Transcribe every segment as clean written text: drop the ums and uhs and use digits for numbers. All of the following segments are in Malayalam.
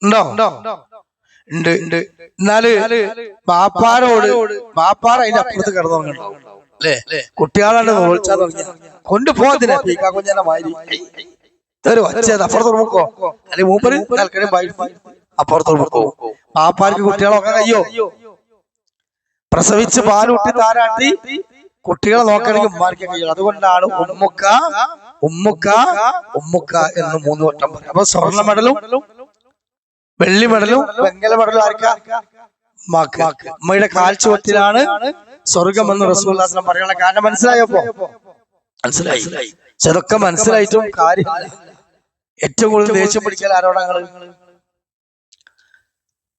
ഉണ്ടോ? ഉണ്ട്. എന്നാല് ബാപ്പാർ അതിന്റെ അപ്പുറത്ത് കിടന്നുറങ്ങണം അല്ലേ? കുട്ടികളാണ് നോളിച്ചാ തുടങ്ങിയ കൊണ്ടുപോകത്തില്ല പീക്കാ കുഞ്ഞനെ മാതിരി വച്ചത് അപ്പുറത്ത് നോക്കോ അല്ലെങ്കിൽ മൂപ്പര് അപ്പുറത്ത് നോക്കോ. ബാപ്പാർക്ക് കുട്ടികളൊക്കെ കയ്യോ പ്രസവിച്ച് പാലൂട്ടി താരാട്ടി കുട്ടികളെ നോക്കണമെങ്കിൽ ഉമ്മാർക്ക് കഴിയും. അതുകൊണ്ടാണ് ഉമ്മുക്ക ഉമ്മുക്ക ഉമ്മുക്ക എന്ന് 3 വട്ടം പറയും. അപ്പൊ സ്വർണ്ണ മെഡലും വെള്ളി മെഡലും വെങ്കല മെഡലും ആർക്കാ? ഉമ്മയുടെ കാൽച്ചുവട്ടിലാണ് സ്വർഗമെന്ന് റസൂലുള്ളാഹി സ്വല്ലല്ലാഹു അലൈഹി വസല്ലം പറയാനുള്ള കാരണം മനസ്സിലായപ്പോ? മനസ്സിലായി. ചെറുക്കെ മനസ്സിലായിട്ടും കാര്യമില്ല. ഏറ്റവും കൂടുതൽ ദേഷ്യം പിടിക്കൽ ആരോടാ?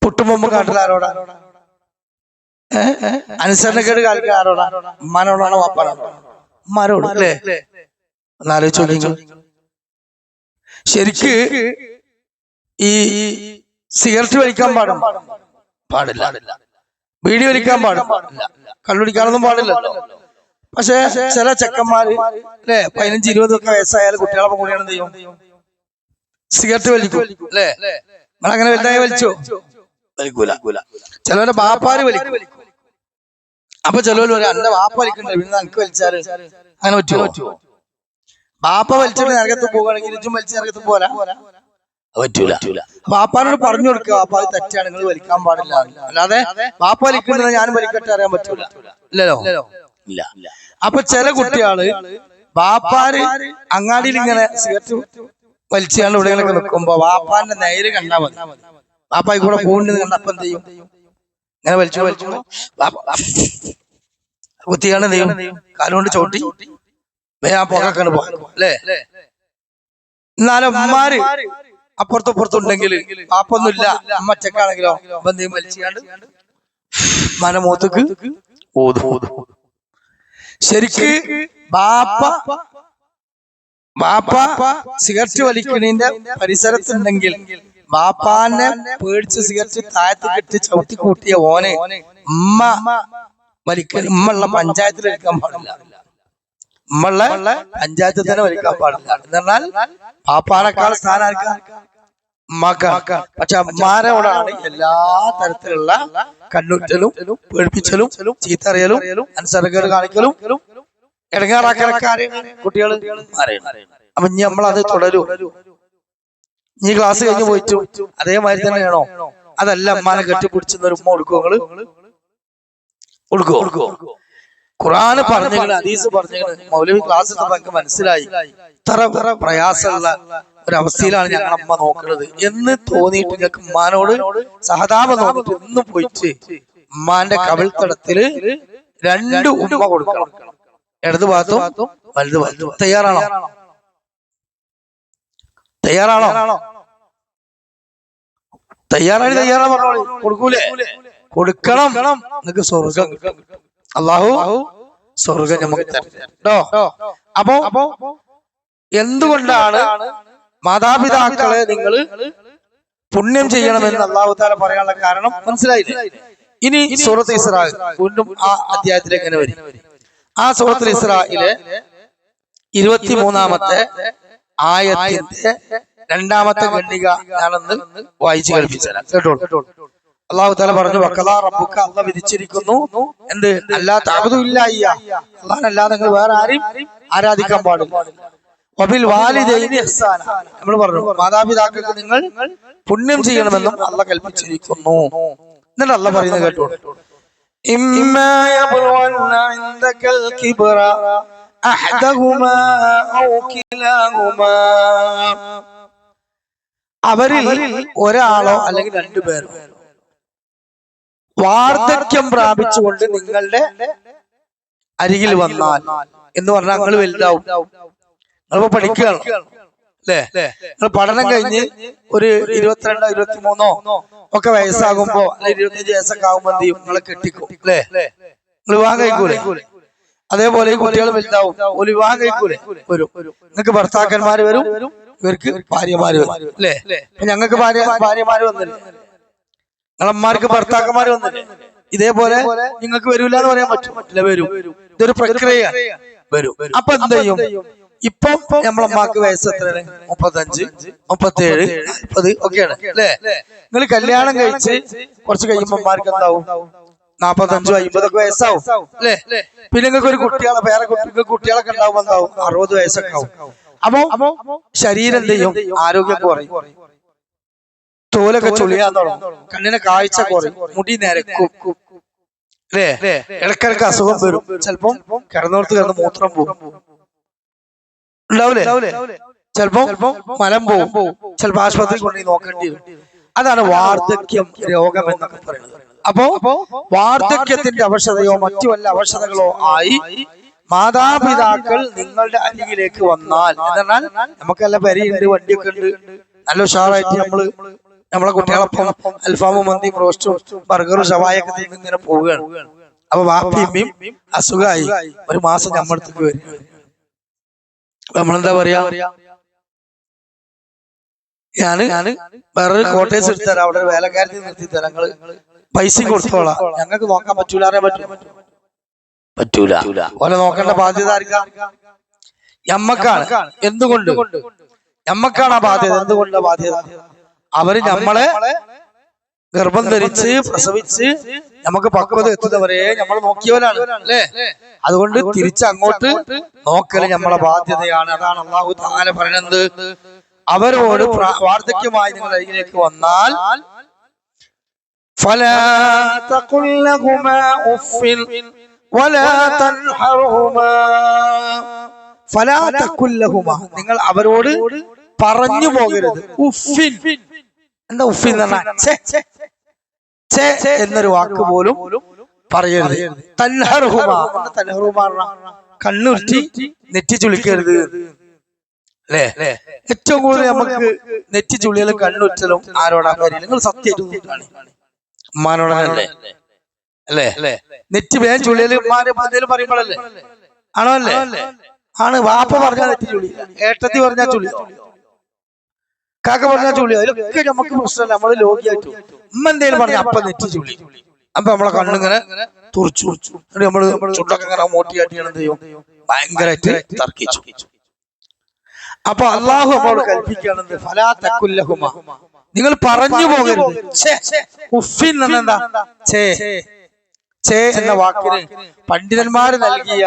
പുട്ടുമ്പൊമ്പ് കാട്ടിൽ ആരോടാ? അനുസരണക്കേട് കാണിക്കാൻ ആരോടാ? ഉമ്മാനോടാണോ വാപ്പാനോടോ? ഉമ്മാനോട് അല്ലേ? ഒന്നാലോചിച്ച് നോക്കിക്കോ. ശരിക്ക് ഈ സിഗരറ്റ് വലിക്കാൻ പാടില്ല, ബീഡി വലിക്കാൻ പാടില്ല, കള്ളുടിക്കാനൊന്നും പാടില്ലല്ലോ. പക്ഷെ ചില ചെക്കന്മാര് അല്ലെ 15-20 വയസ്സായാലും കുട്ടികളെ കൂടിയാണ് എന്ത് ചെയ്യും? സിഗരറ്റ് വലിക്കും അല്ലേ? നിങ്ങളങ്ങനെ വലുതായി വലിച്ചോ? വലിക്കൂല. ചിലവരെ ബാപ്പാര് വലിക്കും. അപ്പൊ ചിലവര് പറയും എന്റെ ബാപ്പ വലിക്കണ്ടേ പിന്നെ എനിക്ക് വലിച്ചാല് അങ്ങനെ പറ്റുമോ? ബാപ്പ വലിച്ചിട്ട് നരകത്ത് പോകുകയാണെങ്കിൽ ഇതും വലിച്ച് നരകത്ത് പോരാ പറ്റൂല. ബാപ്പാനോട് പറഞ്ഞു കൊടുക്കുക, ബാപ്പ അത് തെറ്റാണ്, നിങ്ങൾ വലിക്കാൻ പാടില്ല. അല്ലാതെ ബാപ്പ വലിക്കുന്നത് ഞാനും വലിക്കട്ടെ അറിയാൻ പറ്റൂല. ഇല്ലല്ലോ, ഇല്ല. അപ്പൊ ചില കുട്ടികള് ബാപ്പാര് അങ്ങാടിയിൽ ഇങ്ങനെ സിഗരറ്റ് വലിച്ചാണ്ട് ഇവിടെയൊക്കെ നിൽക്കുമ്പോ ബാപ്പാന്റെ നേര് കണ്ടാ മതി. ബാപ്പായി കൂടെ പോകുന്നുണ്ട് കണ്ടപ്പോ എന്ത് ചെയ്യും? ഇങ്ങനെ വലിച്ചു കുത്തിയാണ് എന്ത് ചെയ്യും? കാലുകൊണ്ട് ചവിട്ടി ആ പുറക്കാണ് പോകും അല്ലേ? എന്നാലും അമ്മമാര് അപ്പുറത്തുണ്ടെങ്കിൽ പാപ്പൊന്നുമില്ല, അമ്മ ചെക്കാണെങ്കിലോ എന്തെയും വലിച്ചാണ്ട് മനമൂത്തക്ക് ഊതും. ശരിക്ക് ബാപ്പ സിഗരറ്റ് വലിക്കണീന്റെ പരിസരത്തുണ്ടെങ്കിൽ ബാപ്പാനെ പേടിച്ച് സിഗരറ്റ് താഴത്ത് കെട്ടി ചവിട്ടി കൂട്ടിയ ഓനെ ഉമ്മള്ള പഞ്ചായത്തിൽ എടുക്കാൻ പാടില്ല, ഉമ്മള്ള പഞ്ചായത്തിൽ തന്നെ വലിക്കാൻ പാടില്ല. എന്ന് പറഞ്ഞാൽ പാപ്പാനേക്കാൾ സ്ഥാനം ആർക്കാ? ഉമ്മാക്ക. പക്ഷെ അമ്മാരോടാണ് എല്ലാ തരത്തിലുള്ള കണ്ണുറ്റലും പേടിപ്പിച്ചലും ചീത്തറിയലും അനുസരണക്കേട് കാണിക്കലും ഇടങ്ങാറാക്കലൊക്കെ കുട്ടികൾ അറിയണം. അപ്പൊ ഇനി നമ്മളത് തുടരും. നീ ക്ലാസ് കഴിഞ്ഞ് പോയിട്ടു അതേമാതിരി തന്നെയാണോ? അതല്ല അമ്മാനെ കെട്ടിപ്പിടിച്ചൊരു ഉമ്മ കൊടുക്കോ? ഖുർആന് പറഞ്ഞിങ്ങനെ, ഹദീസ് പറഞ്ഞിങ്ങനെ, മൗലവി ക്ലാസ് നമുക്ക് മനസ്സിലായി ഇത്ര പ്രയാസമുള്ള ഒരവസ്ഥയിലാണ് ഞങ്ങൾ അമ്മ നോക്കുന്നത് എന്ന് തോന്നിയിട്ട് നിങ്ങൾക്ക് ഉമ്മാനോട് സഹതാപം തോന്നിട്ട് ഇന്ന് പോയിട്ട് ഉമ്മാന്റെ കവിൾത്തടത്തില് 2 ഉമ്മ കൊടുക്കണം. ഇടത് ഭാഗത്തും വലത് ഭാഗത്തും. തയ്യാറാണോ? തയ്യാറാ പറഞ്ഞോളൂ. കൊടുക്കൂലേ? കൊടുക്കണം. നിങ്ങൾക്ക് സ്വർഗം കിട്ടും. അല്ലാഹു സ്വർഗം നമുക്ക് തരും കേട്ടോ. അപ്പോ എന്തുകൊണ്ടാണ് മാതാപിതാക്കളെ നിങ്ങൾ പുണ്യം ചെയ്യണമെന്ന് അല്ലാഹു തആല പറയാനുള്ള കാരണം മനസ്സിലായില്ലേ? ഇനി സൂറത്ത് ഇസ്രാ വീണ്ടും ആ അധ്യായത്തിലേക്ക് തന്നെ വരും. ആ സൂറത്തുൽ ഇസ്രായിലെ 23-ാമത്തെ ആയത്തിന്റെ 2-ാമത്തെ ഖണ്ഡിക ഞാനൊന്ന് വായിച്ചു കേൾപ്പിച്ചുതരാം. കേട്ടോളൂ. അല്ലാഹു തആല പറഞ്ഞു, വഖദാ റബ്ബുക, അല്ലാഹു വിധിച്ചിരിക്കുന്നു എന്ത്? അല്ലാ തഅബുദു ഇല്ലാ ഇയ്യാ, അല്ലാഹുവല്ലാതെ നിങ്ങൾ വേറെ ആരെയും ആരാധിക്കാൻ പാടില്ല. വബിൽ വാലിദൈനി ഇഹ്സാന, നമ്മൾ പറഞ്ഞു മാതാപിതാക്കൾക്ക് നിങ്ങൾ പുണ്യം ചെയ്യണമെന്നും അല്ലാഹു കൽപ്പിച്ചിരിക്കുന്നു. എന്നിട്ട് അല്ലാഹു പറയുന്നത് കേട്ടോളൂ. ഇമ്മാ യബ്ലുവന്ന ഇൻദകൽ കിബ്റ അഹദഹുമാ ഔ കിലാഹുമാ, അവരിൽ ഒരാളോ അല്ലെങ്കിൽ 2 പേരോ വാർദ്ധക്യം പ്രാപിച്ചുകൊണ്ട് നിങ്ങളുടെ അരികിൽ വന്നാൽ എന്ന് പറഞ്ഞാൽ നിങ്ങൾ വലുതാവും. നിങ്ങളിപ്പോ പഠിക്കുകയാണ് അല്ലേ? നിങ്ങൾ പഠനം കഴിഞ്ഞ് ഒരു 22, 23 ഒക്കെ വയസ്സാകുമ്പോ അല്ലെങ്കിൽ 25 വയസ്സൊക്കെ ആകുമ്പോ എന്ത് ചെയ്യും? നിങ്ങളെ കെട്ടിക്കും അല്ലേ? നിങ്ങൾ വിവാഹം കഴിക്കൂലേ? അതേപോലെ കുട്ടികൾ വലുതാവും, ഒരു വിവാഹം കഴിക്കൂലേ? വരും. നിങ്ങൾക്ക് ഭർത്താക്കന്മാര് വരും, ഇവർക്ക് ഭാര്യമാര് വരും അല്ലേ? ഞങ്ങൾക്ക് ഭാര്യമാര് വന്നില്ലേ? നിങ്ങളമ്മമാർക്ക് ഭർത്താക്കന്മാര് വന്നില്ലേ? ഇതേപോലെ നിങ്ങൾക്ക് വരൂല എന്ന് പറയാൻ പറ്റില്ല, വരും. ഇതൊരു പ്രക്രിയ വരും. അപ്പൊ എന്ത് ചെയ്യും? ഇപ്പം നമ്മളമ്മക്ക് വയസ്സ് എത്രയാണ്? 35, 37, 40 ഒക്കെയാണ് അല്ലേ? നിങ്ങൾ കല്യാണം കഴിച്ച് കുറച്ച് കഴിയുമ്പോമാർക്ക് എന്താവും? 45, 50 ഒക്കെ വയസ്സാവും അല്ലേ? പിന്നെ നിങ്ങൾക്ക് ഒരു കുട്ടികളെ പേരെ കുട്ടികളൊക്കെ ഉണ്ടാവുമ്പോ എന്താവും? 60 വയസ്സൊക്കെ ആവും. അപ്പൊ ശരീരം എന്ത് ചെയ്യും? ആരോഗ്യമൊക്കെ കുറയും, തോലൊക്കെ ചുളിയാൻ തുടങ്ങും, കണ്ണിനെ കാഴ്ച കുറയും, മുടി നരക്കും അല്ലേ? ഇടക്കിടക്ക് അസുഖം വരും, ചിലപ്പം കിടന്നോർത്ത് കിടന്ന് മൂത്രം പോകും, ഉണ്ടാവൂലേ? ചിലപ്പോ മലം പോകും, ചിലപ്പോ ആശുപത്രി കൊണ്ടുപോയി നോക്കേണ്ടി വരും. അതാണ് വാർദ്ധക്യം രോഗം എന്നൊക്കെ പറയുന്നത്. അപ്പോ വാർദ്ധക്യത്തിന്റെ അവശതയോ മറ്റു വല്ല അവശതകളോ ആയി മാതാപിതാക്കൾ നിങ്ങളുടെ അരികിലേക്ക് വന്നാൽ, എന്നാൽ നമുക്കല്ല പരിയുണ്ട്, വണ്ടിയൊക്കെ ഉണ്ട്, നല്ല ഉഷാറായിട്ട് നമ്മളെ കുട്ടികളൊപ്പം അൽഫാമും മന്തിയും റോസ്റ്റും ബർഗറും ഷവായൊക്കെ തിന്ന് ഇങ്ങനെ പോവുകയാണ്. അപ്പൊ വാപ്പിയും അസുഖമായി 1 മാസം നമ്മളടുത്തേക്ക് വരും. നമ്മളെന്താ പറയാ? ഞാന് വേറൊരു കോട്ടേഴ്സ് എടുത്തരാം, അവിടെ ഒരു വേലക്കാരത്തിൽ നിർത്തി തരാം, നിങ്ങള് പൈസയും കൊടുത്തോളാം, ഞങ്ങൾക്ക് നോക്കാൻ പറ്റൂല, അറിയാൻ പറ്റൂല. ഓലെ നോക്കേണ്ട ബാധ്യത ആർക്കാ? ഞമ്മക്കാണ്. എന്തുകൊണ്ട്? ഞമ്മക്കാണ് ആ ബാധ്യത. എന്തുകൊണ്ടാ ബാധ്യത? അവര് നമ്മളെ ഗർഭം ധരിച്ച് പ്രസവിച്ച് നമുക്ക് പക്വത എത്തുന്നവരെ നമ്മൾ നോക്കിയവരാണ് അല്ലേ? അതുകൊണ്ട് തിരിച്ചങ്ങോട്ട് നോക്കല് നമ്മളെ ബാധ്യതയാണ്. അതാണ് അല്ലാഹു തആല പറയുന്നത്, അവരോട് വാർദ്ധക്യമായി നിങ്ങൾ അരികിലേക്ക് വന്നാൽ ഫലാ തഖുൽ ലഹുമാ ഉഫ്ഫിൻ വലാ തൻഹർഹുമാ. ഫലാ തഖുൽ ലഹുമാ, നിങ്ങൾ അവരോട് പറഞ്ഞു പോകരുത്. ഉഫ്ഫിൻ, എന്താ ഉഫ്ഫിൻ എന്ന് പറഞ്ഞാൽ? എന്നൊരു വാക്ക് പോലും പറയരുത്. തൻഹർഹുമാ, തൻഹറുമാ കണ്ണുരുട്ടി നെറ്റി ചുളിക്കരുത് അല്ലേ? ഏറ്റവും കൂടുതൽ നമുക്ക് നെറ്റി ചുളിയലും കണ്ണുറ്റലും ആരോടാ കാര്യം? നിങ്ങൾ സത്യമായിട്ട് ഉമ്മാനോടല്ലേ അല്ലേ? നെറ്റി വേഗം ചുളിയല് ഉമ്മാനെ എന്തേലും പറയുമ്പോഴല്ലേ? ആണോ അല്ലേ? ആണ്. വാപ്പ പറഞ്ഞാൽ നെറ്റി ചുളി, ഏട്ടത്തി പറഞ്ഞാൽ ചുളി, കാക്ക പറഞ്ഞാൽ ചുളി, അതിലൊക്കെ നമുക്ക് പ്രശ്നമല്ല. നമ്മള് ലോകിയായിട്ടു ഉമ്മ എന്തേലും പറഞ്ഞ അപ്പൊ നെറ്റി ചുളി. അപ്പൊ നമ്മളെ കണ്ണിങ്ങനെ തുറച്ചു, നമ്മള് ചുണ്ടൊക്കെ ഇങ്ങനെ മോട്ടിയാട്ടി എന്ത് ചെയ്യും? ഭയങ്കരമായിട്ട് തർക്കിച്ചു. അപ്പൊ അള്ളാഹു നമ്മളോട് കൽപ്പിക്കുകയാണെന്ന്, ഫലാ തഖുൽ ലഹുമാ, നിങ്ങൾ പറഞ്ഞു പോകരുത്. ഉഫ്ഫിൻ എന്നെന്താ? എന്ന വാക്കിന് പണ്ഡിതന്മാര് നൽകിയ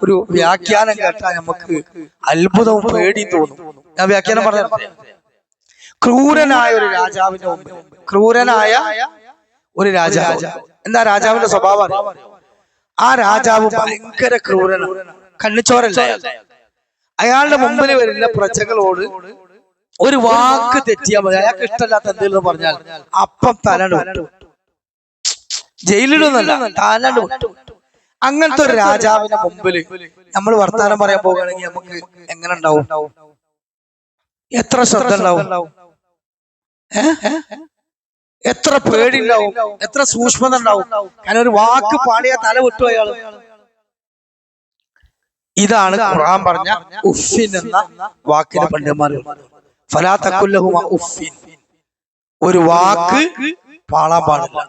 ഒരു വ്യാഖ്യാനം കേട്ടാൽ നമുക്ക് അത്ഭുതവും പേടിയും തോന്നും. ഞാൻ വ്യാഖ്യാനം പറഞ്ഞത്, ക്രൂരനായ ഒരു രാജാവിന്റെ മുമ്പിൽ, ക്രൂരനായ ഒരു രാജാവ്, എന്താ രാജാവിന്റെ സ്വഭാവം? ആ രാജാവ് ഭയങ്കര ക്രൂരനാണ്, കണ്ണിച്ചോരല്ല. അയാളുടെ മുമ്പിൽ വരുന്ന പ്രജകളോട് ഒരു വാക്ക് തെറ്റിയാൽ മതി, അയാൾക്ക് ഇഷ്ടമല്ലാത്ത എന്തെങ്കിലും പറഞ്ഞാൽ അപ്പം തലണ്ട് വിട്ടു, ജയിലിലൊന്നല്ല, തലണ്ട് വിട്ടു. അങ്ങനത്തെ ഒരു രാജാവിന്റെ മുമ്പിൽ നമ്മൾ വർത്താനം പറയാൻ പോകുകയാണെങ്കിൽ നമുക്ക് എങ്ങനെ ഉണ്ടാവും? എത്ര ശ്രദ്ധ ഉണ്ടാവും? എത്ര പേടി ഉണ്ടാവും? എത്ര സൂക്ഷ്മത ഉണ്ടാവും? കാരണം ഒരു വാക്ക് പാടിയ തല വിട്ടു അയാള്. ഇതാണ് ഖുർആൻ പറഞ്ഞ ഉഫ്ഫിൻ എന്ന വാക്കിന് പണ്ഡിതന്മാർ ഫലാ തഖുൽ ലഹുമാ ഉഫ്ഫിൻ, ഒരു വാക്ക് പാളാൻ പാടില്ല,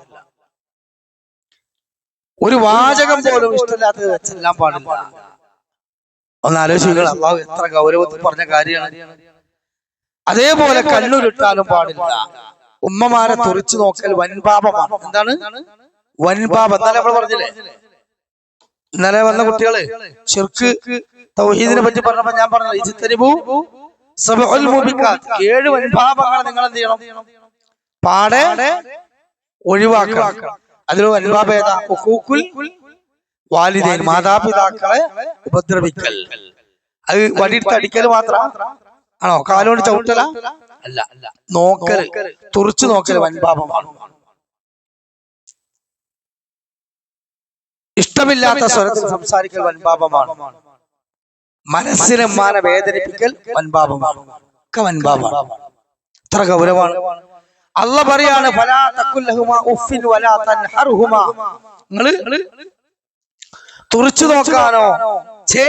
ഒരു വാചകം പോലും ഇഷ്ടമില്ലാത്തത് വെച്ചെല്ലാം പാടില്ല. ഒന്ന് ആലോചിക്കുക, അള്ളാഹു എത്ര ഗൗരവത്തിൽ പറഞ്ഞ കാര്യമാണ്. അതേപോലെ കണ്ണുരുട്ടാനും പാടില്ല. ഉമ്മമാരെ തുറിച്ചു നോക്കൽ വൻപാപമാണ്. എന്താണ് വൻപാപം? എന്നാലും നമ്മൾ പറഞ്ഞില്ലേ, ഇന്നലെ വന്ന കുട്ടികള് ശിർക്ക് തൗഹീദിനെ പറ്റി പറഞ്ഞപ്പോ ഞാൻ പറഞ്ഞു, ഇജ്തനിബൂ സബഉൽ മുബിഖാത്ത്, 7 വൻപാപങ്ങൾ നിങ്ങൾ എന്ത് ചെയ്യണം? പാടെ ഒഴിവാക്കണം. അതിലൊരു വൻപാപം ഏതാ? ഉഖൂഖുൽ വാലിദൈൻ, മാതാപിതാക്കളെ ഉപദ്രവിക്കൽ. അത് വടിയെടുത്ത് അടിക്കൽ മാത്രം ആണോ? കാലോട് ചവിട്ടല അല്ല, നോക്കൽ, തുറിച്ചു നോക്കൽ വൻപാപമാണ്. ഇഷ്ടമില്ലാത്ത സ്വരത്തിൽ സംസാരിക്കൽ വൻപാപമാണ്. മനസ്സിനെ മാന വേദനിപ്പിക്കൽ വൻപാപമാണ്. ഒക്കെ വൻപാപമാണ്. ഇത്ര ഗൗരവമാണ്. അള്ളാഹ് പറയാണ്, ഫലാ തഖുൽ ലഹുമാ ഉഫ്ഫിൻ വലാ തൻഹർഹുമാ, നിങ്ങള് തുറിച്ചു നോക്കാനോ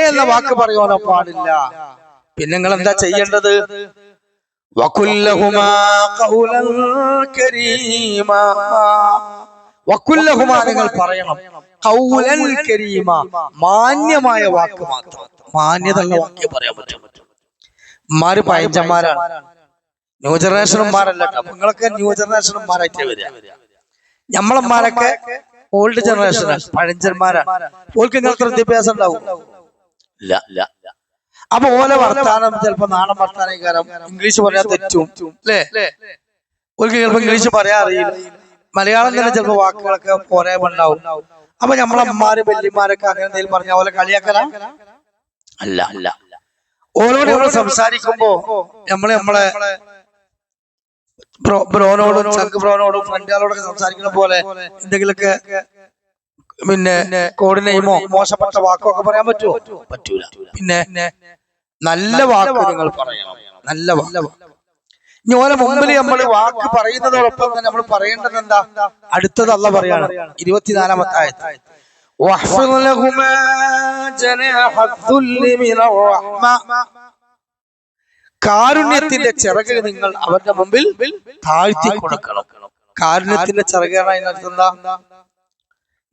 എന്ന വാക്ക് പറയാനോ പാടില്ല. പിന്നെ നിങ്ങൾ എന്താ ചെയ്യേണ്ടത്? വഖുൽ ലഹുമാ ഖൗലൻ കരീമാ, വഖുൽ ലഹുമാ, നിങ്ങൾ പറയണം ഖൗലൻ കരീമാ, മാന്യമായ വാക്ക് മാത്രം. മാന്യത ഉള്ള വാക്യം പറയാൻ പറ്റും. ഉമ്മാര് പഴഞ്ചന്മാരാണ്, ന്യൂ ജനറേഷന്മാരല്ല. നിങ്ങളൊക്കെ ന്യൂ ജനറേഷന്മാരായിട്ട് വരിക. നമ്മളന്മാരൊക്കെ ഓൾഡ് ജനറേഷനാണ്, പഴഞ്ചന്മാരാണ്. ഓൾക്ക് നിങ്ങൾക്ക് വിദ്യാഭ്യാസം ഉണ്ടാവും ഇല്ല. അപ്പൊ ഓലെ വർത്താനം ചിലപ്പോ നാടൻ വർത്താനം, ഇംഗ്ലീഷ് പറയാൻ തെറ്റും അല്ലേ? ഓൾക്ക് ചിലപ്പോ ഇംഗ്ലീഷ് പറയാൻ അറിയില്ല, മലയാളം തന്നെ ചിലപ്പോ വാക്കുകളൊക്കെ പോരാ ഉണ്ടാവും. അപ്പൊ നമ്മളമ്മമാര് വല്യമാരൊക്കെ അങ്ങനെ എന്തെങ്കിലും പറഞ്ഞ പോലെ കളിയാക്കല അല്ല. ഓരോട് നമ്മൾ സംസാരിക്കുമ്പോ നമ്മളെ ബ്രോനോടും ചങ്ക് ബ്രോനോടും ഫ്രണ്ടുകളോടൊക്കെ സംസാരിക്കുന്ന പോലെ എന്തെങ്കിലുമൊക്കെ പിന്നെ കോഡ് നെയിമോ മോശപ്പെട്ട വാക്കോ ഒക്കെ പറയാൻ പറ്റുമോ? പറ്റൂല. പിന്നെ നല്ല വാക്ക് നിങ്ങൾ പറയണം, നല്ല വാക്ക്. ഇനി ഓരോ മുമ്പിൽ നമ്മൾ വാക്ക് പറയുന്നതോടൊപ്പം തന്നെ നമ്മൾ പറയേണ്ടത് എന്താ? അടുത്തത് അല്ലാഹ് പറയാണ് 24-ാമത്തെ ആയത്ത്, കാരുണ്യത്തിന്റെ ചിറക് നിങ്ങൾ അവരുടെ മുമ്പിൽ താഴ്ത്തി കൊടുക്കണം. കാരുണ്യത്തിന്റെ ചിറകാണ് അതിനകത്ത്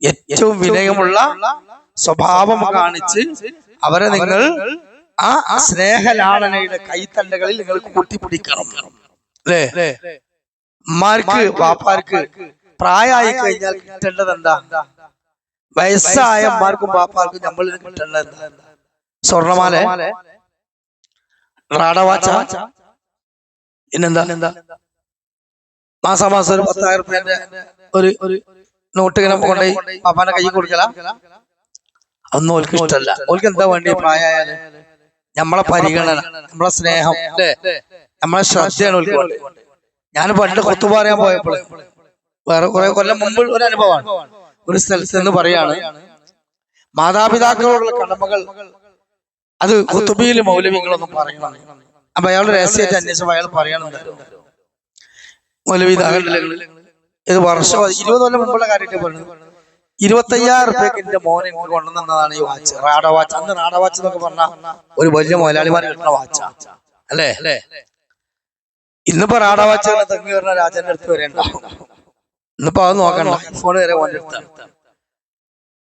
ഏറ്റവും വിനയമുള്ള സ്വഭാവം കാണിച്ച് അവരെ നിങ്ങൾ ആ സ്നേഹലാളനയുടെ കൈത്തണ്ടകളിൽ നിങ്ങൾ കൂട്ടിപ്പിടിക്കണം. അല്ലേ? ഉമ്മാർക്ക് വാപ്പാർക്ക് പ്രായമായി കഴിഞ്ഞാൽ കിട്ടേണ്ടത് എന്താ? വയസ്സായ ഉമ്മാർക്കും വാപ്പാർക്കും നമ്മളിൽ കിട്ടേണ്ടത് എന്താ? സ്വർണമാല, റാടവാച്ച, പിന്നെന്താ മാസാമാസം ഒരു 10,000 രൂപന്റെ ഒരു നോട്ട് ഇങ്ങനെ കൊണ്ടുപോയി പാപ്പാന്റെ കൈ കൊടുക്കല. ഒന്നും ഓൾക്ക് ഇഷ്ടമല്ല. ഓൾക്ക് എന്താ വേണ്ടി? പ്രായമായാല് നമ്മളെ പരിഗണന, നമ്മളെ സ്നേഹം, അല്ലേ? നമ്മളെ ശ്രദ്ധയാണ് ഓൾക്ക് വേണ്ടി. ഞാൻ പണ്ട് കൊത്തു പറയാൻ പോയപ്പോൾ വേറെ കുറെ കൊല്ലം മുമ്പ് ഒരു അനുഭവമാണ്. ഒരു സ്ഥലത്ത് നിന്ന് പറയാണ്, മാതാപിതാക്കളോടുള്ള കടമകൾ അത് ഖുതുബിയിലെ മൗലവികളൊന്നും പറയണം. അപ്പൊ അയാളുടെ രഹസ്യമായിട്ട് അന്വേഷിച്ചപ്പോൾ അയാൾ പറയണമെന്ന്, മൗലവി ഇത് വർഷം 20 കൊല്ലം മുമ്പുള്ള കാര്യമായിട്ട് പറയുന്നത്, 25,000 രൂപയ്ക്ക് എന്റെ മോൻ എനിക്ക് കൊണ്ടുവന്നതാണ് ഈ വാച്ച്, റാഡ വാച്ച്. അന്ന് റാഡ വാച്ച് എന്നൊക്കെ പറഞ്ഞാൽ ഒരു വലിയ മുതലാളിമാർ കിട്ടുന്ന വാച്ച അല്ലേ? ഇന്നിപ്പോ റാഡ വാച്ച് തെങ്ങ് കയറുന്ന രാജന്റെ അടുത്ത് വരെ ഉണ്ടാവും. ഇന്നിപ്പോ അത് നോക്കണ്ട, ഐഫോൺ വരെ ഓൻ്റെ അടുത്താണ്.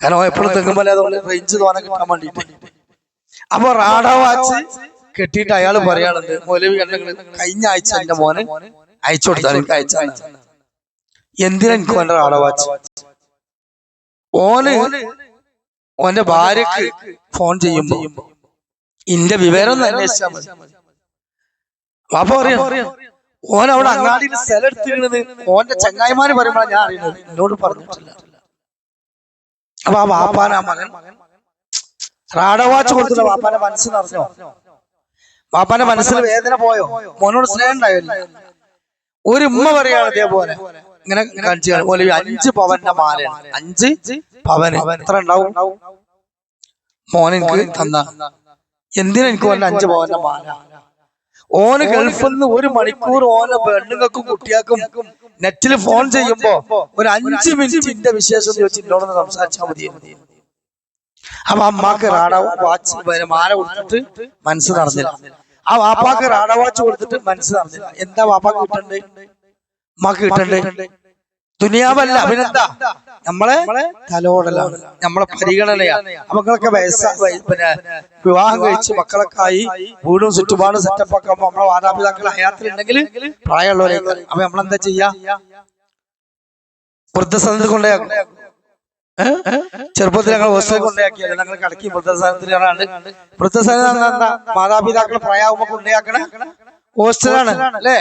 കാരണം എപ്പോഴും തെങ്ങുമ്പോൾ അതുകൊണ്ട് റേഞ്ച് തോന്നെ കിട്ടാൻ വേണ്ടിട്ട്. അപ്പൊ റാഡ വാച്ച് കെട്ടിയിട്ട് അയാൾ പറയാനുണ്ട്, മൗലവി കണ്ടെങ്കിൽ കഴിഞ്ഞ ആഴ്ച എന്റെ മോന് അയച്ചു കൊടുത്താൽ എനിക്ക് അയച്ചാണ്. എന്തിനാ എനിക്ക് ഓൻ്റെ റാഡ വാച്ച്? ഓന്റെ ഭാര്യക്ക് ഫോൺ ചെയ്യുമ്പോ ഇന്റെ വിവരം അന്വേഷിച്ചാൽ മതി. പാപ്പ പറയാ, ഓൻ അവിടെ അങ്ങാടിയിൽ സ്ഥലം എടുത്തിരുന്നത് ഓന്റെ ചങ്ങായിമാര് പറയുമ്പോഴാണ് ഞാൻ അറിയുന്നത്, എന്നോട് പറഞ്ഞിട്ടില്ല. അപ്പൊ ആ വാപ്പാന മകൻ റാഡ വാച്ച് കൊടുത്തില്ല. വാപ്പാന്റെ മനസ്സ് നിറഞ്ഞോ? വാപ്പാന്റെ മനസ്സിൽ വേദന പോയോ? മോനോട് സ്നേഹം ഉണ്ടായില്ല. ഒരു ഉമ്മ പറയാണ് ഇതേപോലെ ഇങ്ങനെ കാണിച്ചു, 5 പവന്റെ മാലയാണ്. 5 പവന് എത്ര ഉണ്ടാവും? മോനെനിക്ക് തന്ന. എന്തിനാ എനിക്ക് ഓന്റെ 5 പവന്റെ മാല? ഓന് ഗൾഫിൽ നിന്ന് 1 മണിക്കൂർ ഓന് പെണ്ണുങ്ങൾക്കും കുട്ടികൾക്കും നെറ്റിൽ ഫോൺ ചെയ്യുമ്പോ ഒരു 5 മിനിറ്റ് ഇന്റെ വിശേഷം ചോദിച്ച് എന്നോടൊന്ന് സംസാരിച്ചാൽ മതി. അപ്പൊ അമ്മാക്ക് റാഡ വാച്ച് മാല കൊടുത്തിട്ട് മനസ്സ് നിറഞ്ഞില്ല. ആ വാപ്പാക്ക് റാഡ വാച്ച് കൊടുത്തിട്ട് മനസ്സ് നിറഞ്ഞില്ല. എന്താ വാപ്പാക്ക് കിട്ടണ്ടേ? അമ്മക്ക് കിട്ടണ്ടേ? ദുനിയാവല്ല, പിന്നെന്താ? നമ്മളെ തലോടലാണ്, നമ്മളെ പരിഗണനയാണ്. മക്കളൊക്കെ പിന്നെ വിവാഹം കഴിച്ച് മക്കളൊക്കെ ആയി വീടും ചുറ്റുപാടും സെറ്റപ്പ് ഒക്കെ ആകുമ്പോ നമ്മളെ മാതാപിതാക്കൾ ഹയാത്തിലുണ്ടെങ്കിൽ പ്രായമുള്ളവരേക്ക് അപ്പൊ നമ്മളെന്താ ചെയ്യാ? വൃദ്ധസദനത്തിൽ കൊണ്ടേയാക്കും. ചെറുപ്പത്തിൽ ഞങ്ങൾ ഹോസ്റ്റലിൽ കൊണ്ടേയാക്കിയല്ലേ, ഞങ്ങൾ കടക്കി വൃദ്ധസദനത്തിലാണ്. വൃദ്ധസദനം എന്താ? മാതാപിതാക്കൾ പ്രായമാകുമ്പോ കൊണ്ടേയാക്കണ ഹോസ്റ്റലാണ് അല്ലേ?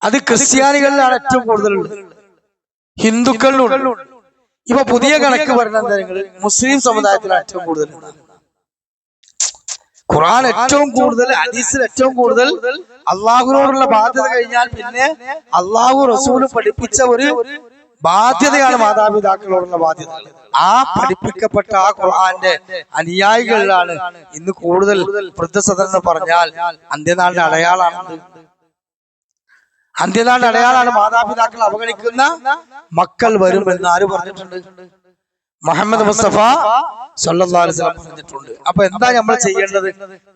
അത് ക്രിസ്ത്യാനികളിലാണ് ഏറ്റവും കൂടുതലുള്ളത്, ഹിന്ദുക്കളിലും. ഇപ്പൊ പുതിയ കണക്ക് പറയുന്നത് മുസ്ലിം സമുദായത്തിലാണ് ഏറ്റവും കൂടുതൽ. ഖുർആൻ ഏറ്റവും കൂടുതൽ, ഹദീസിൽ ഏറ്റവും കൂടുതൽ അള്ളാഹുവിനോടുള്ള ബാധ്യത കഴിഞ്ഞാൽ പിന്നെ അള്ളാഹു റസൂല് പഠിപ്പിച്ച ഒരു ബാധ്യതയാണ് മാതാപിതാക്കളോടുള്ള ബാധ്യത. ആ പഠിപ്പിക്കപ്പെട്ട ആ ഖുർആന്റെ അനുയായികളിലാണ് ഇന്ന് കൂടുതൽ വൃദ്ധസദനം എന്ന് പറഞ്ഞാൽ അന്ത്യനാളിന്റെ അടയാളാണ്. അന്ത്യനാളിന്റെ അടയാളാണ് മാതാപിതാക്കൾ അവഗണിക്കുന്ന മക്കൾ വരും എന്ന് ആര് പറഞ്ഞിട്ടുണ്ട്? മുഹമ്മദ് മുസ്തഫ സല്ലല്ലാഹു അലൈഹി വസല്ലം പറഞ്ഞിട്ടുണ്ട്. അപ്പൊ എന്താ നമ്മൾ ചെയ്യേണ്ടത്?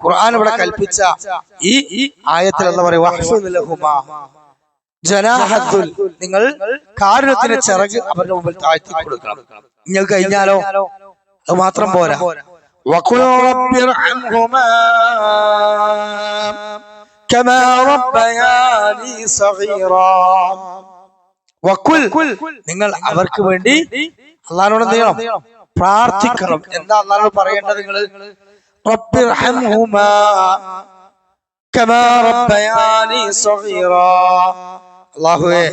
ഖുർആൻ ഇവിടെ കൽപ്പിച്ച ഈ ആയത്തിൽ എന്താ പറയുക? നിങ്ങൾ കാരുണ്യത്തിന്റെ ചിറക് അവരുടെ മുമ്പിൽ താഴ്ത്തി കൊടുക്കണം. നിങ്ങൾ കഴിഞ്ഞാലോ അത് മാത്രം പോരാ, വഖുൽ റബ്ബിർഹംഹുമാ കമാ റബ്ബയാനി സഗീറാ. വഖുൽ, നിങ്ങൾ അവർക്ക് വേണ്ടി അല്ലാഹുവോട് എന്ത് ചെയ്യണം? പ്രാർത്ഥിക്കണം. എന്താ അല്ലാഹുവോട് പറയേണ്ടത്? നിങ്ങൾ റബ്ബിർഹംഹുമാ കമാ റബ്ബയാനി സഗീറാ. അല്ലാഹുവേ,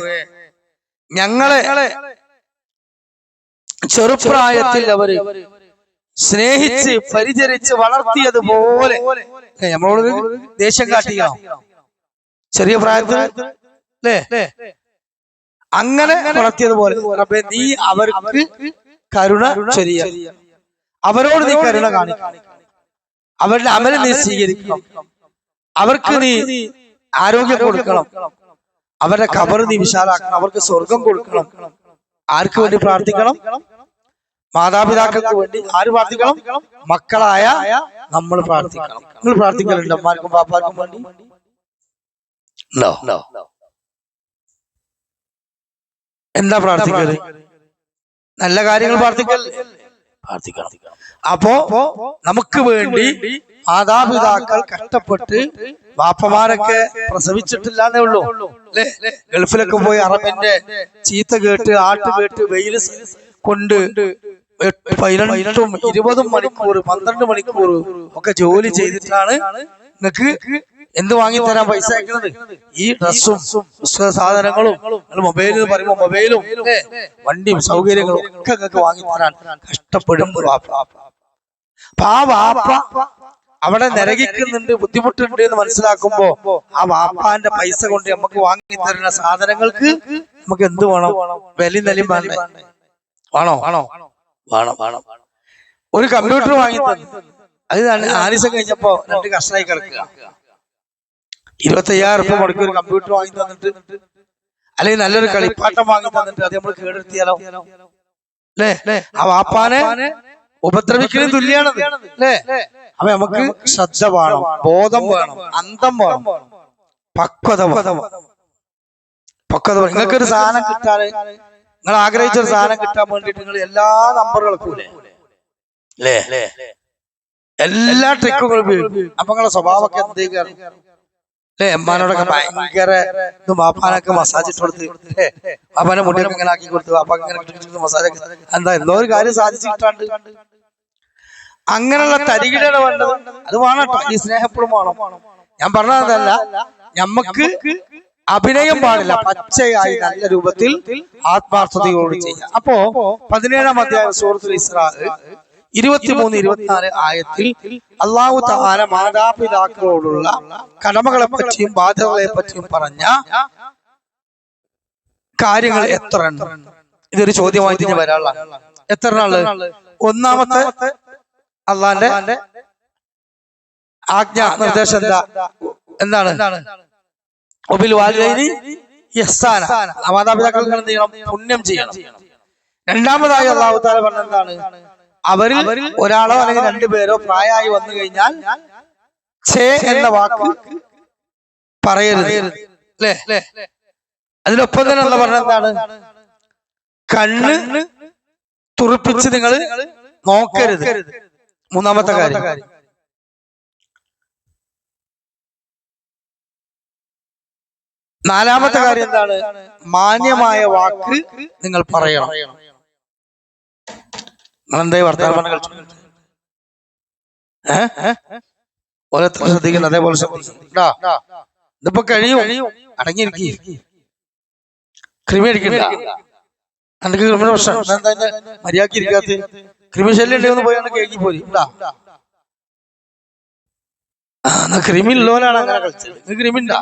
ഞങ്ങളെ ചെറുപ്രായത്തിൽ അവര് സ്നേഹിച്ച് പരിചരിച്ച് വളർത്തിയതുപോലെ നമ്മളോട് ദേഷ്യം കാട്ടിക്കണം ചെറിയ പ്രായത്തിൽ അല്ലേ? അങ്ങനെ വളർത്തിയതുപോലെ റബ്ബേ നീ അവർക്ക് കരുണ ചൊരിയ, അവരോട് നീ കരുണ കാണിക്കണം, അവരുടെ അമല് നീ സ്വീകരിക്കണം, അവർക്ക് നീ ആരോഗ്യം കൊടുക്കണം, അവരുടെ ഖബർ നീ വിശാലാക്കണം, അവർക്ക് സ്വർഗം കൊടുക്കണം. ആർക്ക് വേണ്ടി പ്രാർത്ഥിക്കണം? മാതാപിതാക്കൾക്ക് വേണ്ടി. ആര് പ്രാർത്ഥിക്കണം? മക്കളായ നമ്മൾ പ്രാർത്ഥിക്കണം. നിങ്ങൾ പ്രാർത്ഥിക്കലുണ്ട് അമ്മമാർക്കും പാപ്പാർക്കും വേണ്ടി? എന്താ പ്രാർത്ഥിക്കല്? നല്ല കാര്യങ്ങൾ പ്രാർത്ഥിക്കണം. അപ്പോ നമുക്ക് വേണ്ടി മാതാപിതാക്കൾ കഷ്ടപ്പെട്ട്, വാപ്പമാരൊക്കെ പ്രസവിച്ചിട്ടില്ല എന്നേ ഉള്ളൂ അല്ലേ? ഗൾഫിലൊക്കെ പോയി അറബിന്റെ ചീത്ത കേട്ട്, ആട്ട് കേട്ട്, വെയില് കൊണ്ട് 18ഉം 20ഉം മണിക്കൂർ 12 മണിക്കൂർ ഒക്കെ ജോലി ചെയ്തിട്ടാണ് നിങ്ങൾക്ക് എന്ത് വാങ്ങിത്തരാൻ പൈസ അയക്കുന്നത്? ഈ ഡ്രസ്സും സാധനങ്ങളും, മൊബൈൽ പറയുമ്പോ മൊബൈലും വണ്ടിയും സൗകര്യങ്ങളും ഒക്കെ നിങ്ങൾക്ക് വാങ്ങിത്തരാൻ കഷ്ടപ്പെടും വാപ്പ. അപ്പൊ ആ വാപ്പ അവിടെ നരകിക്കുന്നുണ്ട്, ബുദ്ധിമുട്ടുണ്ട് എന്ന് മനസ്സിലാക്കുമ്പോ ആ വാപ്പാന്റെ പൈസ കൊണ്ട് നമുക്ക് വാങ്ങിത്തരുന്ന സാധനങ്ങൾക്ക് നമുക്ക് എന്ത് വേണം? വിലയും നിലയും വേണ്ടേ? വേണോ? വേണം. ഒരു കമ്പ്യൂട്ടർ വാങ്ങി തന്നു, അത് 4 ദിവസം കഴിഞ്ഞപ്പോ 2 കഷ്ണമായി കിടക്കുക. 25,000 രൂപ മുടക്കി ഒരു കമ്പ്യൂട്ടർ വാങ്ങി തന്നിട്ട്, അല്ലെങ്കിൽ നല്ലൊരു കളിപ്പാട്ടം വാങ്ങി തന്നിട്ട് അത് നമ്മൾ കേടെടുത്തിയാലോ അല്ലേ? ആ വാപ്പാനെ ഉപദ്രവിക്കുന്നതിന് തുല്യാണത് അല്ലേ? അപ്പൊ നമുക്ക് ശ്രദ്ധ വേണം, ബോധം വേണം, അന്തം വേണം, പക്വത. നിങ്ങൾക്കൊരു സാധനം കിട്ടാതെ, നിങ്ങൾ ആഗ്രഹിച്ചൊരു സാധനം കിട്ടാൻ വേണ്ടിട്ട് നിങ്ങൾ എല്ലാ നമ്പറുകൾക്കും അല്ലേ, എല്ലാ ട്രിക്കുകളും ഉപയോഗിക്കും. അപ്പൊ നിങ്ങളെ സ്വഭാവമൊക്കെ എന്തൊക്കെയാണ് അല്ലേ? എമ്മാനോടൊക്കെ ഭയങ്കര വാപ്പാനൊക്കെ മസാജ് ഇട്ട് കൊടുത്ത്, വാപ്പാനെ മുടിയൊക്കെ ഇങ്ങനെ ആക്കി കൊടുത്ത്, വാപ്പാക്ക് ഇങ്ങനെ മസാജ് ഒക്കെ. എന്താ എന്തോ ഒരു കാര്യം സാധിച്ചു കിട്ടാണ്ട് അങ്ങനെയുള്ള തരികിടയാണ് വേണ്ടത്. അത് വേണം, ഈ സ്നേഹപ്പെടും വേണം. ഞാൻ പറഞ്ഞതല്ല, ഞമ്മക്ക് അഭിനയം പാടില്ല, പച്ചയായി നല്ല രൂപത്തിൽ ആത്മാർത്ഥതയോട് ചെയ്യാം. അപ്പോ 17-ാം അധ്യായം സൂറത്തുൽ ഇസ്രാ 23-24 ആയത്തിൽ അല്ലാഹു തആല മാതാപിതാക്കളോടുള്ള കടമകളെ പറ്റിയും ബാധ്യതകളെ പറ്റിയും പറഞ്ഞ കാര്യങ്ങൾ എത്ര എണ്ണം? ഇതൊരു ചോദ്യമായി തന്നെ വരാനുള്ള എത്ര എണ്ണ? ഒന്നാമത്തെ അള്ളാന്റെ ആജ്ഞ, നിർദ്ദേശം എന്താണ്? മാതാപിതാക്കൾക്ക് എന്ത് ചെയ്യണം? പുണ്യം ചെയ്യണം. രണ്ടാമതായി അല്ലാഹു തആല പറഞ്ഞ എന്താണ്? അവരിൽ ഒരാളോ അല്ലെങ്കിൽ 2 പേരോ പ്രായമായി വന്നു കഴിഞ്ഞാൽ ഛേ എന്ന വാക്ക് പറയരുത് അല്ലേ? അതിനൊപ്പം തന്നെ ഉള്ള പറഞ്ഞ എന്താണ്? കണ്ണ് തുറപ്പിച്ച് നിങ്ങൾ നോക്കരുത്. മൂന്നാമത്തെ കാര്യം. നാലാമത്തെ കാര്യം എന്താണ്? മാന്യമായ വാക്ക് നിങ്ങൾ പറയണം. നിങ്ങളെന്തായി വർത്തമാനം കളിച്ചു ഓരോരുത്തർ ശ്രദ്ധിക്കണം, അതേപോലെ ശ്രദ്ധിക്കണ്ടാ. ഇതിപ്പോ കഴിയും, അടങ്ങിയിരിക്കും. കൃമി അടിക്കണ്ട. എനിക്ക് കൃമിയുടെ പ്രശ്നം എന്താ? മര്യാദക്ക് ഇരിക്കാത്ത കൃമി ശല്യം ഉണ്ടെന്ന് പോയാണ് കേൾക്കി പോയി. കൃമി ഉള്ളവരാണ് അങ്ങനെ കളിച്ചത്. കൃമി ഉണ്ടാ?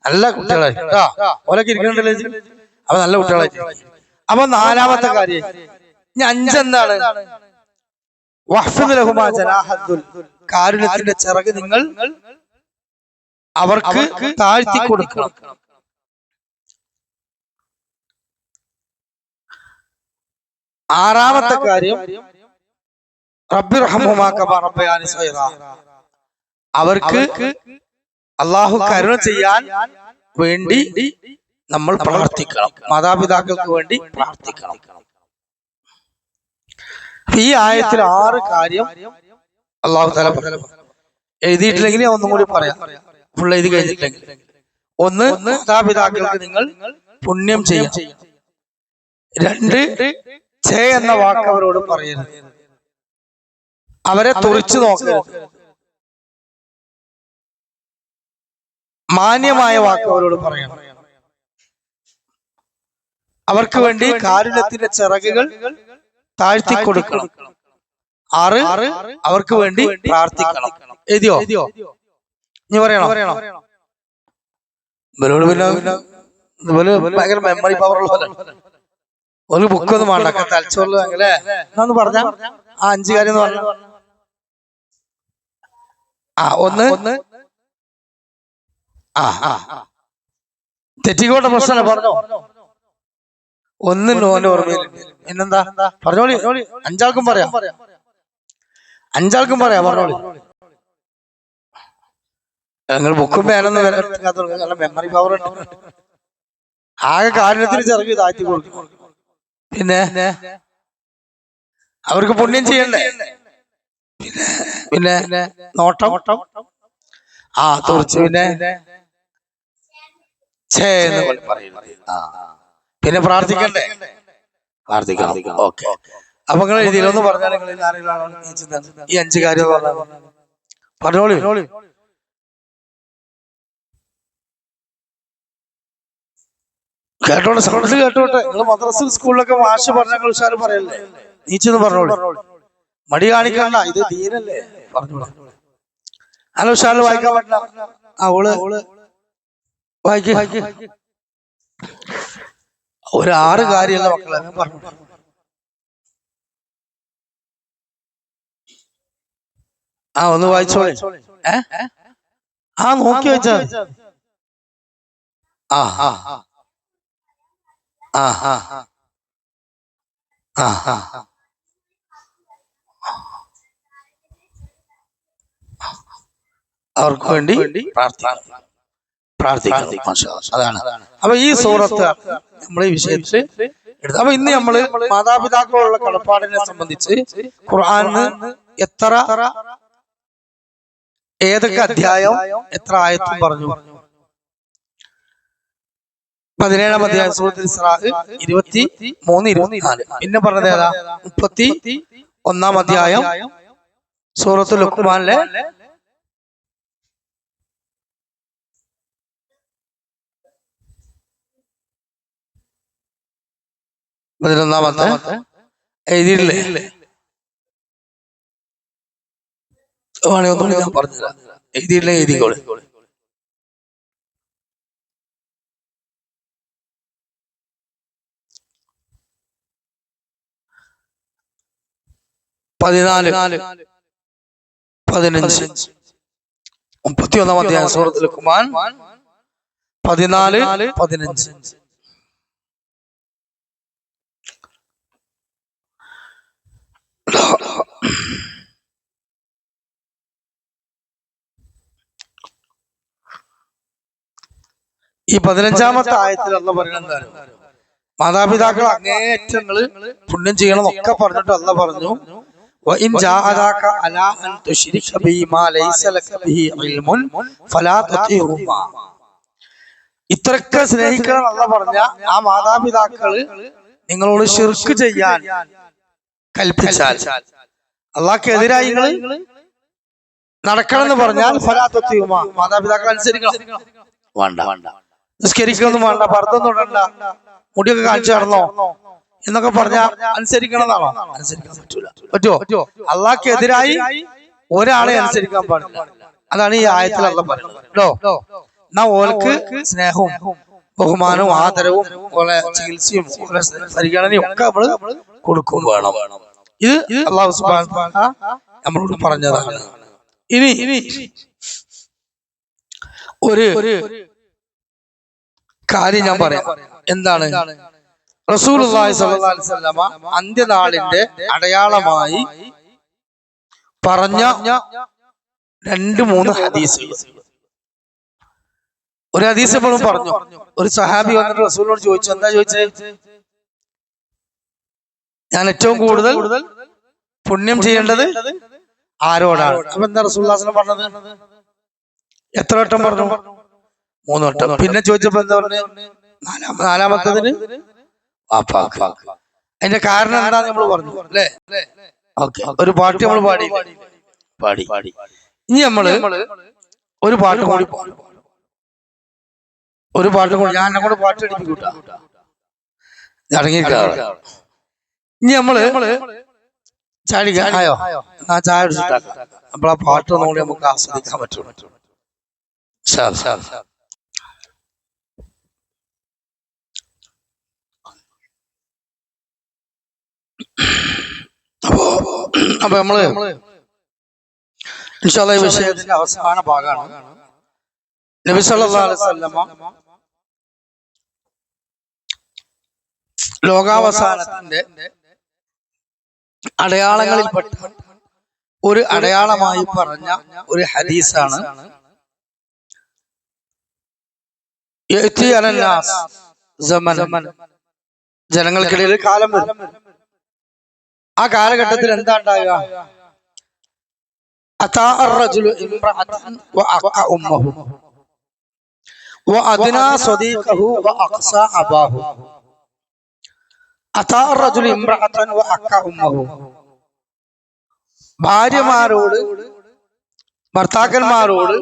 നല്ല കുട്ടികളായി ഓലൊക്കെ ഇരിക്കണ്ടല്ലേ? അപ്പൊ നല്ല കുട്ടികളായിട്ട്. അപ്പൊ നാലാമത്തെ കാര്യം, ഇനി 5 എന്താണ്? കാരുണ്യത്തിന്റെ ചിറക് നിങ്ങൾ അവർക്ക് താഴ്ത്തി കൊടുക്കണം. ആറാമത്തെ കാര്യം, റബ്ബിർഹംഹുമാ കമാ റബ്ബയാനി സഗീറാ, അവർക്ക് അള്ളാഹു കരുണ ചെയ്യാൻ വേണ്ടി നമ്മൾ പ്രാർത്ഥിക്കണം. മാതാപിതാക്കൾക്ക് വേണ്ടി പ്രാർത്ഥിക്കണം. ഈ ആയത്തിൽ 6 കാര്യം അല്ലാഹു തആല എഴുതിയിട്ടില്ലെങ്കിൽ ഒന്നും കൂടി പറയാം, ഫുൾ എഴുതി കഴിഞ്ഞിട്ടില്ലെങ്കിൽ. 1, മാതാപിതാക്കൾക്ക് നിങ്ങൾ പുണ്യം ചെയ്യണം. 2, ഛേ എന്ന വാക്ക് അവരോട് പറയരുത്, അവരെ തുറിച്ചു നോക്കരുത്. മാന്യമായ വാക്ക് അവരോട് പറയണം. അവർക്ക് വേണ്ടി കാരുണ്യത്തിന്റെ ചിറകുകൾ താഴ്ത്തി കൊടുക്കണം. 6, അവർക്ക് വേണ്ടി പ്രാർത്ഥിക്കണം. എഴുതിയോ? ഇനി പറയണോ? ഇവരോട് പിന്നെ ഭയങ്കര മെമ്മറി പവർ ഉള്ള ഒരു ബുക്കൊന്നും വേണ്ട, തലച്ചോറിൽ അങ്ങനെ എന്നാന്ന് പറഞ്ഞ ആ 5 കാര്യം എന്ന് പറഞ്ഞ 1 തെറ്റിക്കോട്ടെ പ്രശ്നമല്ല, പറഞ്ഞോ. 1 ഓന്റെ ഓർമ്മയില്ല. പിന്നെന്താ? പറഞ്ഞോളി, 5 ആൾക്കും പറയാം, 5 ആൾക്കും പറയാം, പറഞ്ഞോളി. നിങ്ങൾ ബുക്കും പേനൊന്നും നല്ല മെമ്മറി പവർ ഉണ്ട്. ആകെ കാരണത്തിന് ചിറക് താഴ്ത്തി കൊടുക്കും. പിന്നെ അവർക്ക് പുണ്യം ചെയ്യണ്ടേ? പിന്നെ നോട്ടം തുറച്ച് പിന്നെ പിന്നെ പ്രാർത്ഥിക്കണ്ടേ? പ്രാർത്ഥിക്കണം. ഓക്കെ, അപ്പൊ നിങ്ങൾ എഴുതിയിലൊന്ന് പറഞ്ഞാൽ ഈ 5 കാര്യം പറഞ്ഞോളി. കേട്ടോട്ടെ, സൗണ്ടിൽ കേട്ടോട്ടെ. നിങ്ങൾ മദ്രസ സ്കൂളിലൊക്കെ മാഷ് പറഞ്ഞ ഉഷാർ പറയല്ലേ, നീച്ചെന്ന് പറഞ്ഞോളൂ. മടി കാണിക്കണ്ട, ഇത് ദീനല്ലേ, പറഞ്ഞോളൂ. അല്ല ഉഷാറിൽ വായിക്കാൻ പറ്റില്ല. അവള് വായിക്ക. ഒരു 6 കാര്യമല്ല മക്കളെ, പറഞ്ഞു. ഒന്ന് വായിച്ചോളെ. നോക്കി വെച്ചാ അവർക്ക് വേണ്ടി പ്രാർത്ഥിക്കണം. അതാണ്. അപ്പൊ ഈ സൂറത്ത് നമ്മളെ വിഷയത്തിൽ എടുത്തു. അപ്പൊ ഇന്ന് നമ്മള് മാതാപിതാക്കളുള്ള കടപ്പാടിനെ സംബന്ധിച്ച് ഖുർആനിന് ഏതൊക്കെ അധ്യായം എത്ര ആയത്തും പറഞ്ഞു? 17-ാം അധ്യായം സൂറത്തുൽ ഇസ്രാ 23, 24. പിന്നെ പറഞ്ഞത് ഏതാ? 31-ാം അധ്യായം സൂറത്തുൽ ലുഖ്മാനിലെ 11-ാമത്തെ എഴുതിയില്ലേ? ഒന്നുകൂടി ഞാൻ പറഞ്ഞുതരാം, എഴുതിയില്ലേ? എഴുതിക്കോളെ. 14, 15, 31-ാം അധ്യായം സൂറത്തുൽ ലുഖ്മാൻ 14, 15. ഈ 15-ാമത്തെ ആയത്തിൽ അല്ലാഹ് പറയുന്നത് എന്താണ്? മാതാപിതാക്കൾ അങ്ങേയറ്റങ്ങള് പുണ്യം ചെയ്യണം ഒക്കെ പറഞ്ഞിട്ട് അല്ലാഹ് പറഞ്ഞു, وَإِنْ جَاهَدَاكَ عَلَىٰ أَنْ تُشْرِكَ بِي مَا لَيْسَ لَكَ بِهِ عِلْمٌ فَلَا تُطِعْهُمَا. ഇത്രയൊക്കെ സ്നേഹിക്കണം അല്ലാഹ് പറഞ്ഞ ആ മാതാപിതാക്കള് നിങ്ങളോട് ശിർക്ക് ചെയ്യാൻ കൽപ്പിച്ചാൽ, അള്ളാഹ്ക്കെതിരായി നിങ്ങൾ നടക്കണം എന്ന് പറഞ്ഞാൽ ഫലാ തുതിഉമാ, മാതാപിതാക്കൾ അനുസരിക്കണം. വേണ്ട, നിസ്കരിക്കൊന്നും വേണ്ട, പർദ്ദൊന്നും ഇടണ്ട, മുടിയൊക്കെ കാണിച്ചു നടന്നോ എന്നൊക്കെ പറഞ്ഞാൽ അനുസരിക്കണം എന്നാണോ? അനുസരിക്കാൻ പറ്റുമോ? അള്ളാഹ്ക്കെതിരായി ഒരാളെ അനുസരിക്കാൻ പാടില്ല. അതാണ് ഈ ആയത്തിൽ അല്ലാഹ് പറയുന്നത് കേട്ടോ. എന്നാ ഓൾക്ക് സ്നേഹവും ബഹുമാനവും ആദരവും ഓലെ ചികിത്സയും ഓലെ പരിഗണനയും ഒക്കെ നമ്മള് കൊടുക്കും വേണം. ഇത് അല്ലാഹു സുബ്ഹാനഹു വ തആല നമ്മളോട് പറഞ്ഞതാണ്. ഇനി ഒരു കാര്യം ഞാൻ പറയാം. എന്താണ്? റസൂലുള്ളാഹി സ്വല്ലല്ലാഹു അലൈഹി വസല്ലമ അന്ത്യനാളിന്റെ അടയാളമായി പറഞ്ഞ 2-3 ഹദീസുകൾ. ഒരു ഹദീസ് എപ്പോഴും പറഞ്ഞു. ഒരു സഹാബി വന്നിട്ട് റസൂലിനോട് ചോദിച്ചു. എന്താ ചോദിച്ചേ? ഞാൻ ഏറ്റവും കൂടുതൽ പുണ്യം ചെയ്യേണ്ടത് ആരോടാണ്? അപ്പൊ എന്താ റസൂലുള്ളാഹി പറഞ്ഞത്? എത്ര വട്ടം പറഞ്ഞു? 3 വട്ടം. പിന്നെ ചോദിച്ചപ്പോ എന്താ പറഞ്ഞു? നാലാമത്തതിന് വാപ്പാക്ക്. അതിന്റെ കാരണം എന്താന്ന് നമ്മൾ പറഞ്ഞു അല്ലേ? ഓക്കെ, ഒരു പാട്ട് നമ്മൾ പാടി. ഇനി നമ്മള് ഒരു പാട്ട് കൂടി ഞാൻ എന്നെ കൂടെ പാട്ട് അടിപ്പിക്കൂട്ടാ. ഇനി നമ്മള് ചാടിക്കായോ? ചായ അടിച്ചിട്ടാക്കാം. അപ്പോൾ ആ പാട്ട് ഒന്നുകൂടി നമുക്ക് ആസ്വദിക്കാൻ പറ്റും. അപ്പൊ നമ്മള് ഇൻഷാ അല്ലാഹ് ഈ വിഷയത്തിന്റെ അവസാന ഭാഗമാണ്. നബി സല്ലല്ലാഹു അലൈഹി വസല്ലമ ലോകാവസാനത്തിന്റെ അടയാളങ്ങളിൽപ്പെട്ട ഒരു അടയാളമായി പറഞ്ഞ ഒരു ഹദീസാണ് ജനങ്ങൾക്കിടയിൽ കാലം വരും. ആ കാലഘട്ടത്തിൽ എന്താ ഉണ്ടാകുക? ഭാര്യമാരോട്, ഭർത്താക്കന്മാരോട്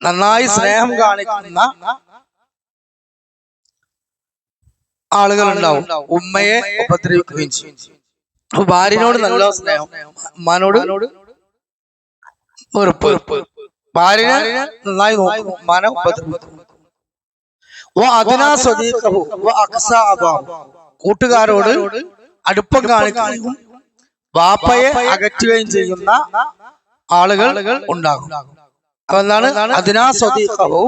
നന്നായി സ്നേഹം കാണിക്കുന്ന ആളുകൾ ഉണ്ടാവും. ഉമ്മയെ ഉപദ്രവിക്കുകയും ചെയ്യും. ഭാര്യനോട് നല്ല സ്നേഹം, ഉമ്മാനോട് വെറുപ്പ്. ഭാര്യനെ നന്നായി നോക്കും, ഉമ്മാനെ ഉപദ്രവിക്കും. കൂട്ടുകാരോട് അടുപ്പം കാണിക്കുകയും വാപ്പയെ അകറ്റുകയും ചെയ്യുന്ന ആളുകൾ ഉണ്ടാകും. അതെന്താണ്? അതിനാ സ്വദീഖഹു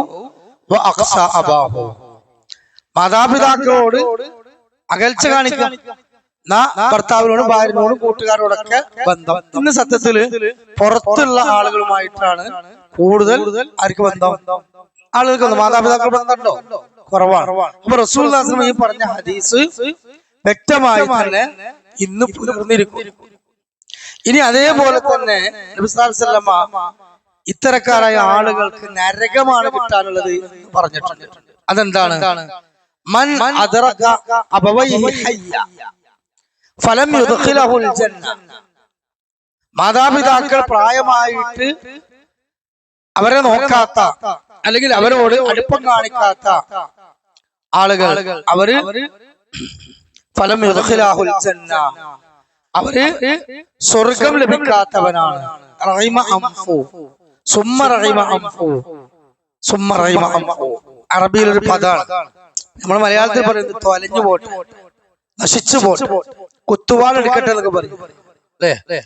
വ അഖ്സ അബാഹു. മാതാപിതാക്കളോട് അകൽച്ച കാണിക്കുക, ഭർത്താവിനോടും ഭാര്യനോടും കൂട്ടുകാരോടൊക്കെ ബന്ധം. ഇന്ന് സത്യത്തില് പുറത്തുള്ള ആളുകളുമായിട്ടാണ് കൂടുതൽ ആർക്ക് ബന്ധം? ആളുകൾക്ക് മാതാപിതാക്കൾ ബന്ധമുണ്ടോ? കുറവാണ്. അപ്പൊ റസൂലുള്ളാഹി സ്വല്ലല്ലാഹു അലൈഹി വസല്ലം ഈ പറഞ്ഞ ഹദീസ് വ്യക്തമായി തന്നെ ഇന്ന് പുലർന്നിരിക്കും. ഇനി അതേപോലെ തന്നെ നബി സല്ലല്ലാഹു അലൈഹി വസല്ലം ഇത്തരക്കാരായ ആളുകൾക്ക് നരകമാണ് കിട്ടാനുള്ളത് പറഞ്ഞിട്ടുണ്ട്. അതെന്താണ്? മൻ അദ്റക അബവൈഹി ഹയ്യ ഫലം യുദ്ഖിലഹുൽ ജന്ന. മാതാപിതാക്കൾ പ്രായമായിട്ട് അവരെ നോക്കാത്ത, അല്ലെങ്കിൽ അവരോട് അടുപ്പം കാണിക്കാത്ത ആളുകൾ, അവര് ഫലം യുദ്ഖിലഹുൽ ജന്ന, അവര് സ്വർഗം ലഭിക്കാത്തവനാണ്. റഹിമ അംഫു സുമ്മ റഹിമ അംഫു സുമ്മ റഹിമ അംഫു. അറബിയിൽ ഒരു പദമാണ്. നമ്മൾ മലയാളത്തിൽ പറയുന്നത് തൊലഞ്ഞു പോട്ടെ, നശിച്ചു പോട്ടെ, കുത്തുവാൾ എടുക്കട്ടെ എന്നൊക്കെ പറയും അല്ലേ?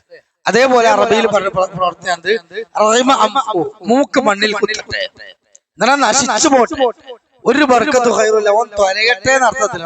അതേപോലെ അറബിയിൽ പറഞ്ഞ പ്രവർത്തനത് റഹിമ അംഫു, മൂക്ക് മണ്ണിൽ കുത്തട്ടെ, എന്നാൽ നശിച്ചു പോട്ടെ, ഒരു ബർക്കത്തു ഖൈറുല്ല, ഓൻ തൊലയട്ടെ എന്നർത്ഥത്തിൽ.